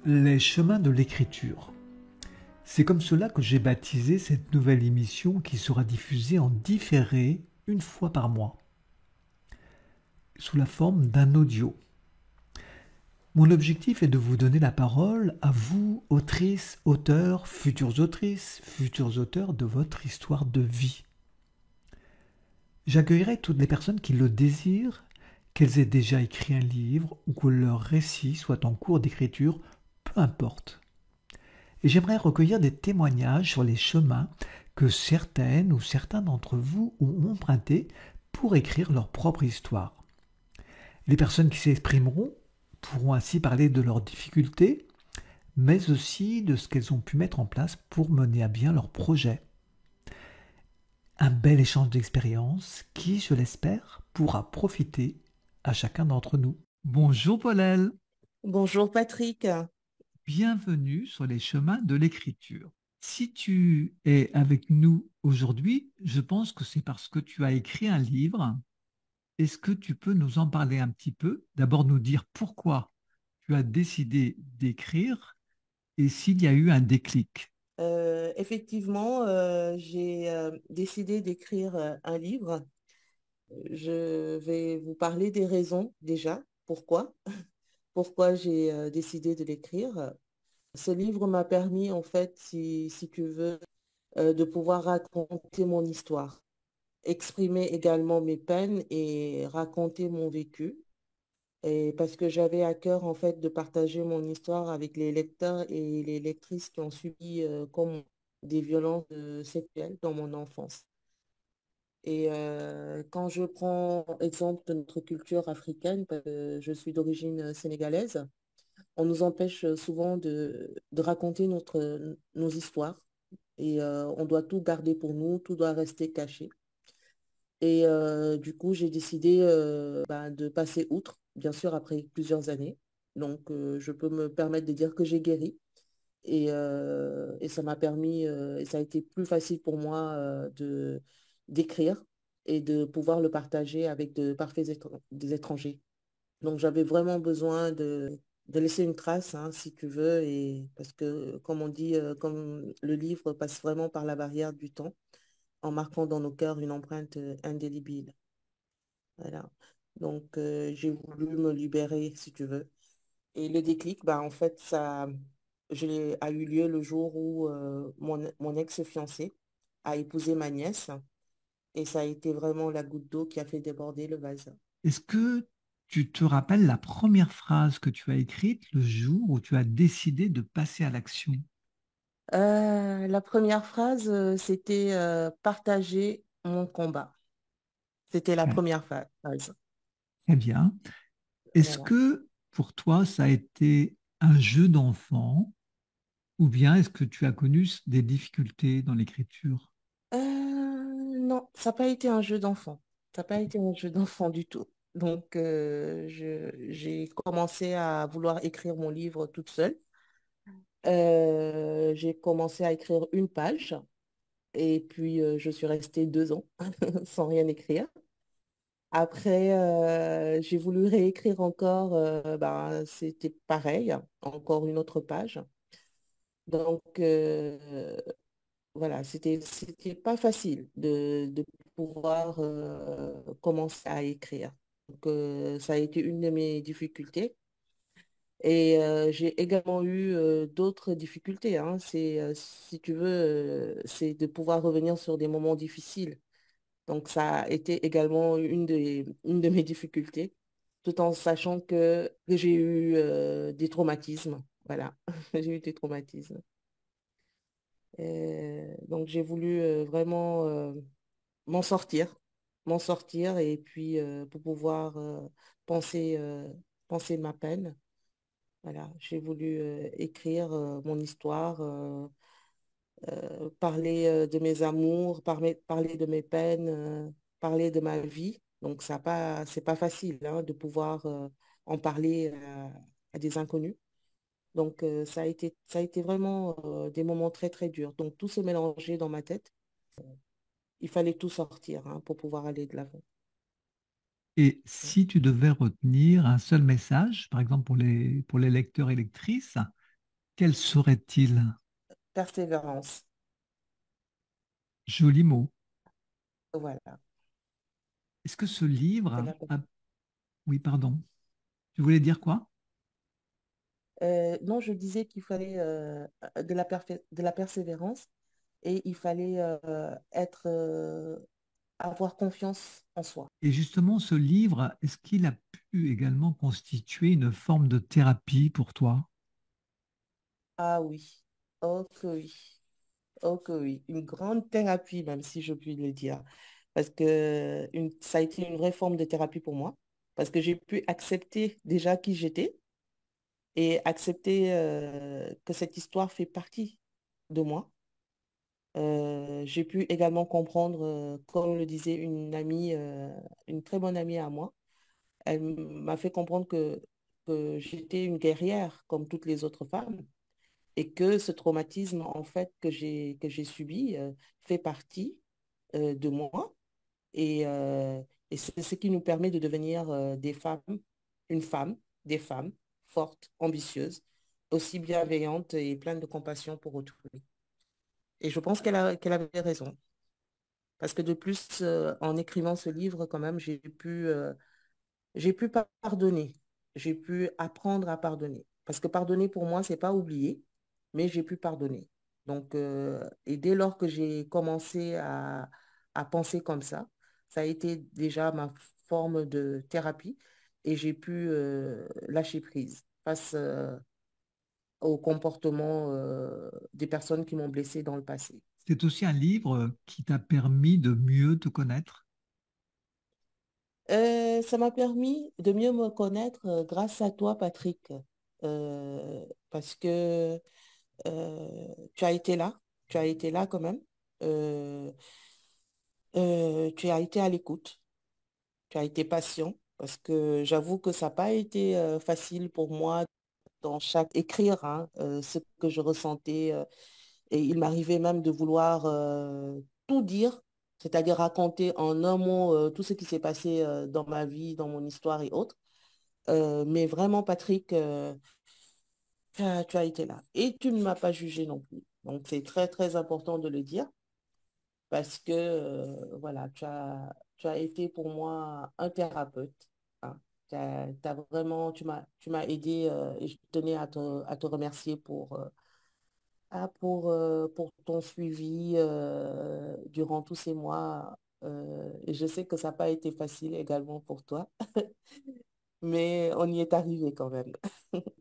Les chemins de l'écriture. C'est comme cela que j'ai baptisé cette nouvelle émission qui sera diffusée en différé une fois par mois, sous la forme d'un audio. Mon objectif est de vous donner la parole à vous, autrices, auteurs, futurs autrices, futurs auteurs de votre histoire de vie. J'accueillerai toutes les personnes qui le désirent, qu'elles aient déjà écrit un livre ou que leur récit soit en cours d'écriture, peu importe. Et j'aimerais recueillir des témoignages sur les chemins que certaines ou certains d'entre vous ont empruntés pour écrire leur propre histoire. Les personnes qui s'exprimeront pourront ainsi parler de leurs difficultés, mais aussi de ce qu'elles ont pu mettre en place pour mener à bien leur projet. Un bel échange d'expériences qui, je l'espère, pourra profiter à chacun d'entre nous. Bonjour Paulelle, Bonjour Patrick. bienvenue sur les chemins de l'écriture. Si tu es avec nous aujourd'hui, je pense que c'est parce que tu as écrit un livre. Est-ce que tu peux nous en parler un petit peu? D'abord nous dire pourquoi tu as décidé d'écrire et s'il y a eu un déclic. Effectivement, j'ai décidé d'écrire un livre. Je vais vous parler des raisons déjà. Pourquoi? Pourquoi j'ai décidé de l'écrire. Ce livre m'a permis, en fait, si tu veux, de pouvoir raconter mon histoire, exprimer également mes peines et raconter mon vécu. Et parce que j'avais à cœur, en fait, de partager mon histoire avec les lecteurs et les lectrices qui ont subi comme des violences sexuelles dans mon enfance. Et quand je prends exemple de notre culture africaine, parce que je suis d'origine sénégalaise, on nous empêche souvent de raconter nos histoires. Et on doit tout garder pour nous, tout doit rester caché. Et du coup, j'ai décidé de passer outre, bien sûr, après plusieurs années. Donc, je peux me permettre de dire que j'ai guéri. Et ça m'a permis, et ça a été plus facile pour moi d'écrire et de pouvoir le partager avec de parfaits des étrangers. Donc, j'avais vraiment besoin de laisser une trace, hein, si tu veux, et parce que, comme on dit, comme le livre passe vraiment par la barrière du temps, en marquant dans nos cœurs une empreinte indélébile. Voilà. Donc, j'ai voulu me libérer, si tu veux. Et le déclic, bah, en fait, a eu lieu le jour où mon ex-fiancé a épousé ma nièce. Et ça a été vraiment la goutte d'eau qui a fait déborder le vase. Est-ce que tu te rappelles la première phrase que tu as écrite le jour où tu as décidé de passer à l'action? La première phrase, c'était partager mon combat. C'était la Très, première phrase. très bien. Est-ce Voilà. que pour toi, ça a été un jeu d'enfant ou bien est-ce que tu as connu des difficultés dans l'écriture? Non, ça n'a pas été un jeu d'enfant. Ça n'a pas été un jeu d'enfant du tout. Donc, j'ai commencé à vouloir écrire mon livre toute seule. J'ai commencé à écrire une page et puis je suis restée 2 ans sans rien écrire. Après, j'ai voulu réécrire encore, c'était pareil, encore une autre page. Donc, voilà, c'était pas facile de pouvoir commencer à écrire. Donc, ça a été une de mes difficultés. Et j'ai également eu d'autres difficultés, hein. Si tu veux, c'est de pouvoir revenir sur des moments difficiles. Donc, ça a été également une de mes difficultés, tout en sachant que j'ai eu des traumatismes. Voilà, j'ai eu des traumatismes. Donc, j'ai voulu vraiment m'en sortir, m'en sortir et puis pour pouvoir penser, penser ma peine. Voilà, j'ai voulu écrire mon histoire, parler de mes amours, parler de mes peines, parler de ma vie. Donc, c'est pas facile hein, de pouvoir en parler à des inconnus. Donc, ça a été vraiment des moments très, très durs. Donc, tout se mélangeait dans ma tête. Il fallait tout sortir hein, pour pouvoir aller de l'avant. Et si tu devais retenir un seul message, par exemple pour les lecteurs et lectrices, Quel serait-il? Persévérance. Joli mot. Voilà. Est-ce que ce C'est livre la a... Oui, pardon. Tu voulais dire quoi? Non, je disais qu'il fallait de la persévérance et il fallait avoir confiance en soi. Et justement, ce livre, est-ce qu'il a pu également constituer une forme de thérapie pour toi? Ah oui, oh que oui, oh que oui. Une grande thérapie, même si je puis le dire. Parce que ça a été une vraie forme de thérapie pour moi. Parce que j'ai pu accepter déjà qui j'étais et accepter que cette histoire fait partie de moi. J'ai pu également comprendre, comme le disait une amie, une très bonne amie à moi, elle m'a fait comprendre que j'étais une guerrière comme toutes les autres femmes et que ce traumatisme en fait que j'ai subi fait partie de moi et, et c'est ce qui nous permet de devenir des femmes, une femme, des femmes fortes, ambitieuses, aussi bienveillantes et pleines de compassion pour autrui. Et je pense qu'elle avait raison. Parce que de plus, en écrivant ce livre, quand même, j'ai pu pardonner. J'ai pu apprendre à pardonner. Parce que pardonner, pour moi, c'est pas oublier, mais j'ai pu pardonner. Donc, et dès lors que j'ai commencé à penser comme ça a été déjà ma forme de thérapie et j'ai pu lâcher prise face au comportement des personnes qui m'ont blessée dans le passé. C'est aussi un livre qui t'a permis de mieux te connaître. Ça m'a permis de mieux me connaître grâce à toi, Patrick, parce que tu as été là, tu as été là quand même. Euh, tu as été à l'écoute, tu as été patient, parce que j'avoue que ça n'a pas été facile pour moi dans chaque écrire hein, ce que je ressentais. Et il m'arrivait même de vouloir tout dire, c'est-à-dire raconter en un mot tout ce qui s'est passé dans ma vie, dans mon histoire et autres. Mais vraiment, Patrick, tu as été là. Et tu ne m'as pas jugé non plus. Donc, c'est très, très important de le dire parce que, voilà, tu as été pour moi un thérapeute. Hein. Tu m'as aidé et je tenais à te remercier pour ton suivi durant tous ces mois. Et je sais que ça n'a pas été facile également pour toi, mais on y est arrivé quand même.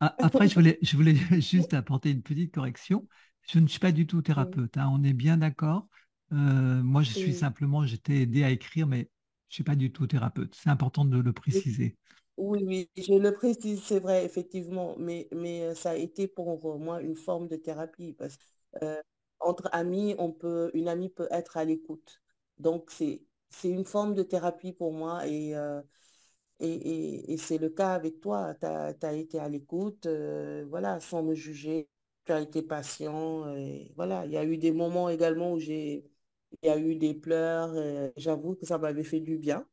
Après, je voulais juste apporter une petite correction. Je ne suis pas du tout Mm. thérapeute, hein, on est bien d'accord. Moi, je suis Mm. simplement, j'étais aidé à écrire, mais je ne suis pas du tout thérapeute. C'est important de le Oui, préciser. oui, je le précise, c'est vrai, effectivement, mais ça a été pour moi une forme de thérapie parce que entre amis, une amie peut être à l'écoute. Donc, c'est une forme de thérapie pour moi et c'est le cas avec toi. Tu as été à l'écoute, voilà, sans me juger. Tu as été patient. Et voilà, il y a eu des moments également où il y a eu des pleurs. J'avoue que ça m'avait fait du bien.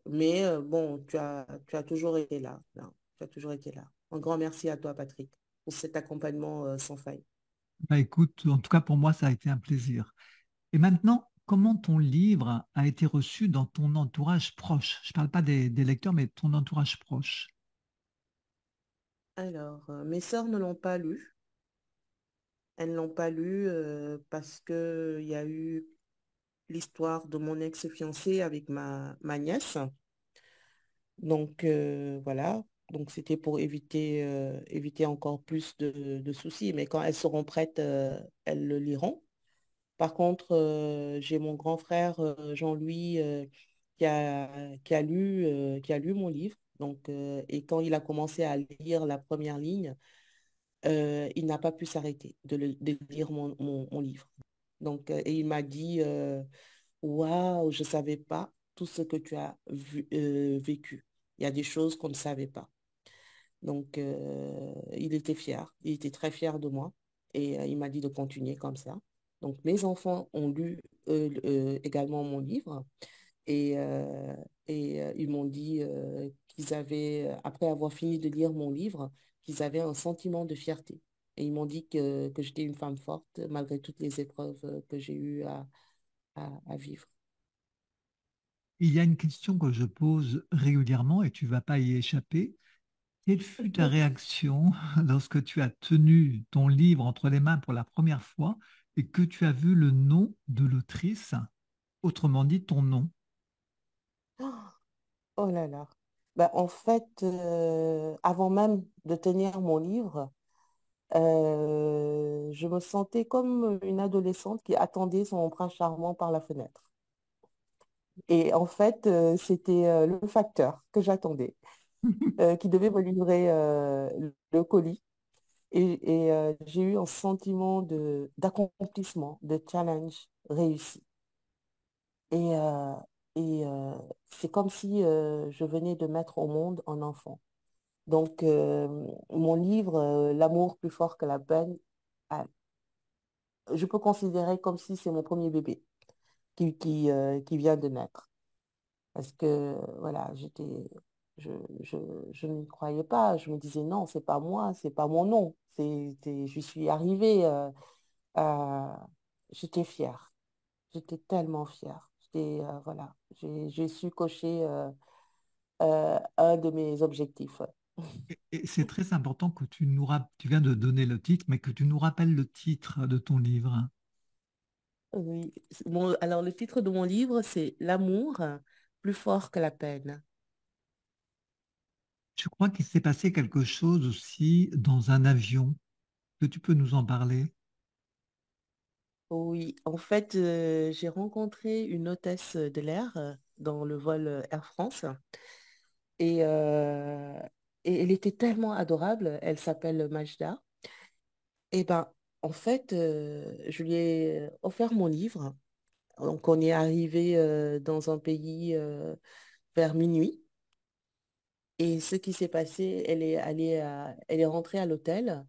Mais bon, tu as toujours été là. Non, tu as toujours été là. Un grand merci à toi, Patrick, pour cet accompagnement sans faille. Bah, écoute, en tout cas, pour moi, ça a été un plaisir. Et maintenant, comment ton livre a été reçu dans ton entourage proche? Je ne parle pas des lecteurs, mais ton entourage proche. Alors, mes sœurs ne l'ont pas lu. Elles ne l'ont pas lu parce qu'il y a eu l'histoire de mon ex-fiancé avec ma nièce. Donc, voilà. Donc, c'était pour éviter encore plus de soucis. Mais quand elles seront prêtes, elles le liront. Par contre, j'ai mon grand frère Jean-Louis qui a lu mon livre. Donc, et quand il a commencé à lire la première ligne, il n'a pas pu s'arrêter de lire mon livre. Donc, et il m'a dit, waouh, je ne savais pas tout ce que tu as vécu. Il y a des choses qu'on ne savait pas. Donc, il était fier, il était très fier de moi et il m'a dit de continuer comme ça. Donc, mes enfants ont lu également mon livre et ils m'ont dit qu'ils avaient, après avoir fini de lire mon livre, qu'ils avaient un sentiment de fierté. Et ils m'ont dit que j'étais une femme forte malgré toutes les épreuves que j'ai eues à vivre. Il y a une question que je pose régulièrement et tu vas pas y échapper. Quelle fut ta réaction lorsque tu as tenu ton livre entre les mains pour la première fois et que tu as vu le nom de l'autrice, autrement dit ton nom? Oh là là. Ben, en fait, avant même de tenir mon livre, je me sentais comme une adolescente qui attendait son prince charmant par la fenêtre. Et en fait, c'était le facteur que j'attendais, qui devait me livrer le colis. Et j'ai eu un sentiment d'accomplissement, de challenge réussi. Et, euh, et c'est comme si je venais de mettre au monde un enfant. Donc, mon livre, L'amour plus fort que la peine, ah, je peux considérer comme si c'est mon premier bébé qui vient de naître. Parce que, voilà, je, je, je ne croyais pas. Je me disais, non, c'est pas moi, c'est pas mon nom. Je suis arrivée, à- j'étais fière. J'étais tellement fière. Voilà, j'ai su cocher un de mes objectifs. Et c'est très important que tu viens de donner le titre, mais que tu nous rappelles le titre de ton livre. Oui. Alors, le titre de mon livre, c'est L'amour plus fort que la peine. Je crois qu'il s'est passé quelque chose aussi dans un avion. Que tu peux nous en parler? Oui, en fait, j'ai rencontré une hôtesse de l'air dans le vol Air France et, euh, et elle était tellement adorable. Elle s'appelle Majda. Et ben, en fait, je lui ai offert mon livre. Donc, on est arrivé dans un pays vers minuit. Et ce qui s'est passé, elle est rentrée à l'hôtel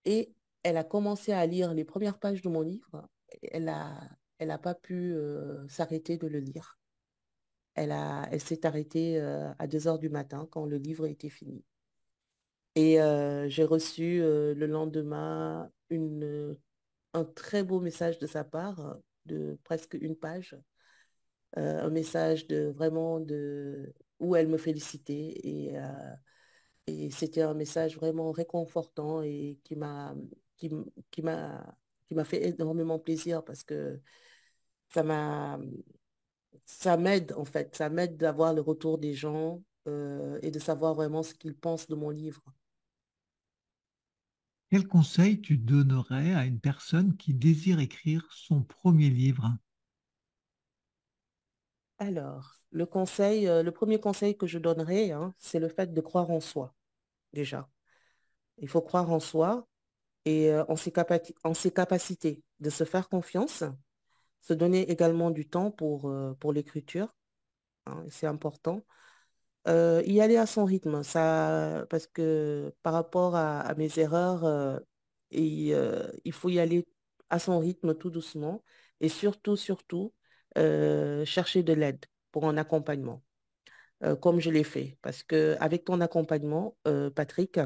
et elle a commencé à lire les premières pages de mon livre. Elle a pas pu s'arrêter de le lire. Elle s'est arrêtée à 2 heures du matin quand le livre était fini. Et j'ai reçu le lendemain un très beau message de sa part, de presque une page, un message où elle me félicitait et c'était un message vraiment réconfortant et qui, m- qui m'a fait énormément plaisir parce que ça m'a, ça m'aide en fait, ça m'aide d'avoir le retour des gens et de savoir vraiment ce qu'ils pensent de mon livre. Quel conseil tu donnerais à une personne qui désire écrire son premier livre? Alors, le premier conseil que je donnerais, hein, c'est le fait de croire en soi, déjà. Il faut croire en soi et en ses capacités, de se faire confiance, se donner également du temps pour l'écriture, hein, c'est important. Y aller à son rythme, ça, parce que par rapport à mes erreurs, il faut y aller à son rythme tout doucement et surtout, chercher de l'aide pour un accompagnement, comme je l'ai fait. Parce que avec ton accompagnement, Patrick,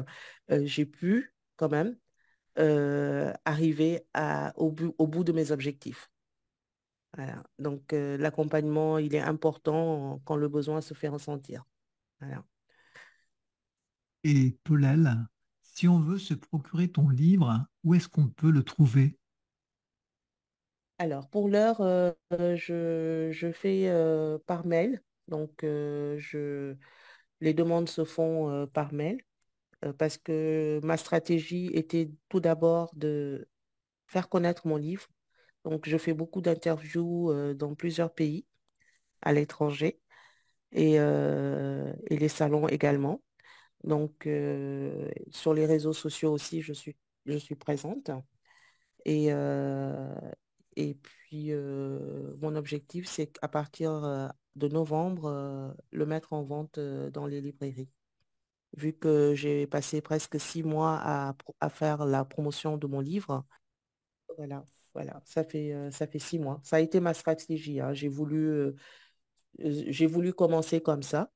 j'ai pu quand même arriver au bout de mes objectifs. Voilà. Donc, l'accompagnement, il est important quand le besoin se fait ressentir. Voilà. Et Paulel, si on veut se procurer ton livre, où est-ce qu'on peut le trouver? Alors, pour l'heure, je fais par mail. Donc, les demandes se font par mail parce que ma stratégie était tout d'abord de faire connaître mon livre. Donc, je fais beaucoup d'interviews dans plusieurs pays à l'étranger et les salons également. Donc, sur les réseaux sociaux aussi, je suis présente. Et, euh, et puis, mon objectif, c'est qu'à partir de novembre, le mettre en vente dans les librairies. Vu que j'ai passé presque 6 mois à faire la promotion de mon livre, voilà, voilà, ça fait 6 mois. Ça a été ma stratégie, hein. J'ai voulu commencer comme ça.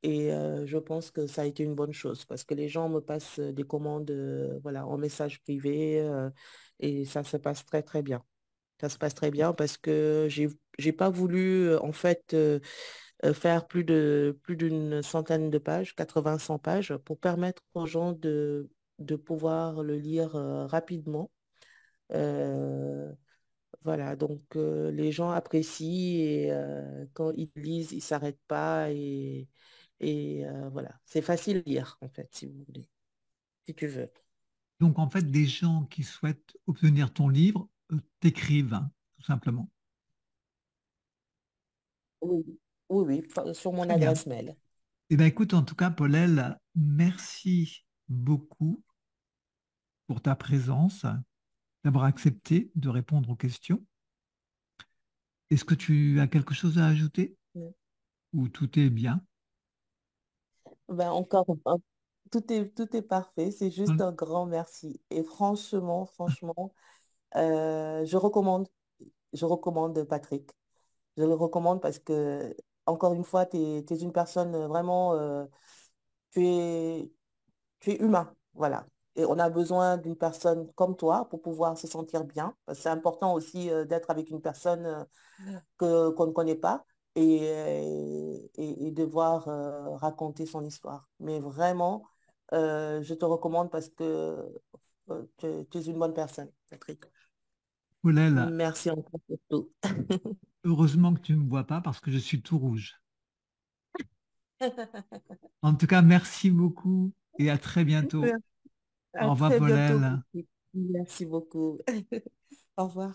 Et je pense que ça a été une bonne chose parce que les gens me passent des commandes voilà, en message privé et ça se passe très très bien. Ça se passe très bien parce que j'ai pas voulu en fait faire plus d'une centaine de pages, 80-100 pages, pour permettre aux gens de pouvoir le lire rapidement. Euh, voilà, donc les gens apprécient et quand ils lisent, ils s'arrêtent pas et voilà, c'est facile à lire en fait, si vous voulez, si tu veux. Donc, en fait, des gens qui souhaitent obtenir ton livre t'écrivent, hein, tout simplement. Oui, oui, oui, sur mon Très bien. adresse mail. Eh bien, écoute, en tout cas, Paulelle, merci beaucoup pour ta présence, d'avoir accepté de répondre aux questions. Est-ce que tu as quelque chose à ajouter Mm. ou tout est bien? Ben encore, tout est parfait, c'est juste un grand merci. Et franchement, je recommande Patrick. Je le recommande parce que, encore une fois, tu es, une personne vraiment, tu es, tu es humain, voilà. Et on a besoin d'une personne comme toi pour pouvoir se sentir bien. Parce que c'est important aussi d'être avec une personne qu'on ne connaît pas et devoir raconter son histoire. Mais vraiment, je te recommande parce que tu es une bonne personne, Patrick. Paulelle, Merci encore pour tout. heureusement que tu ne me vois pas parce que je suis tout rouge. En tout cas, merci beaucoup et à très bientôt. Au À revoir, très bientôt. Paulelle. Merci beaucoup. Au revoir.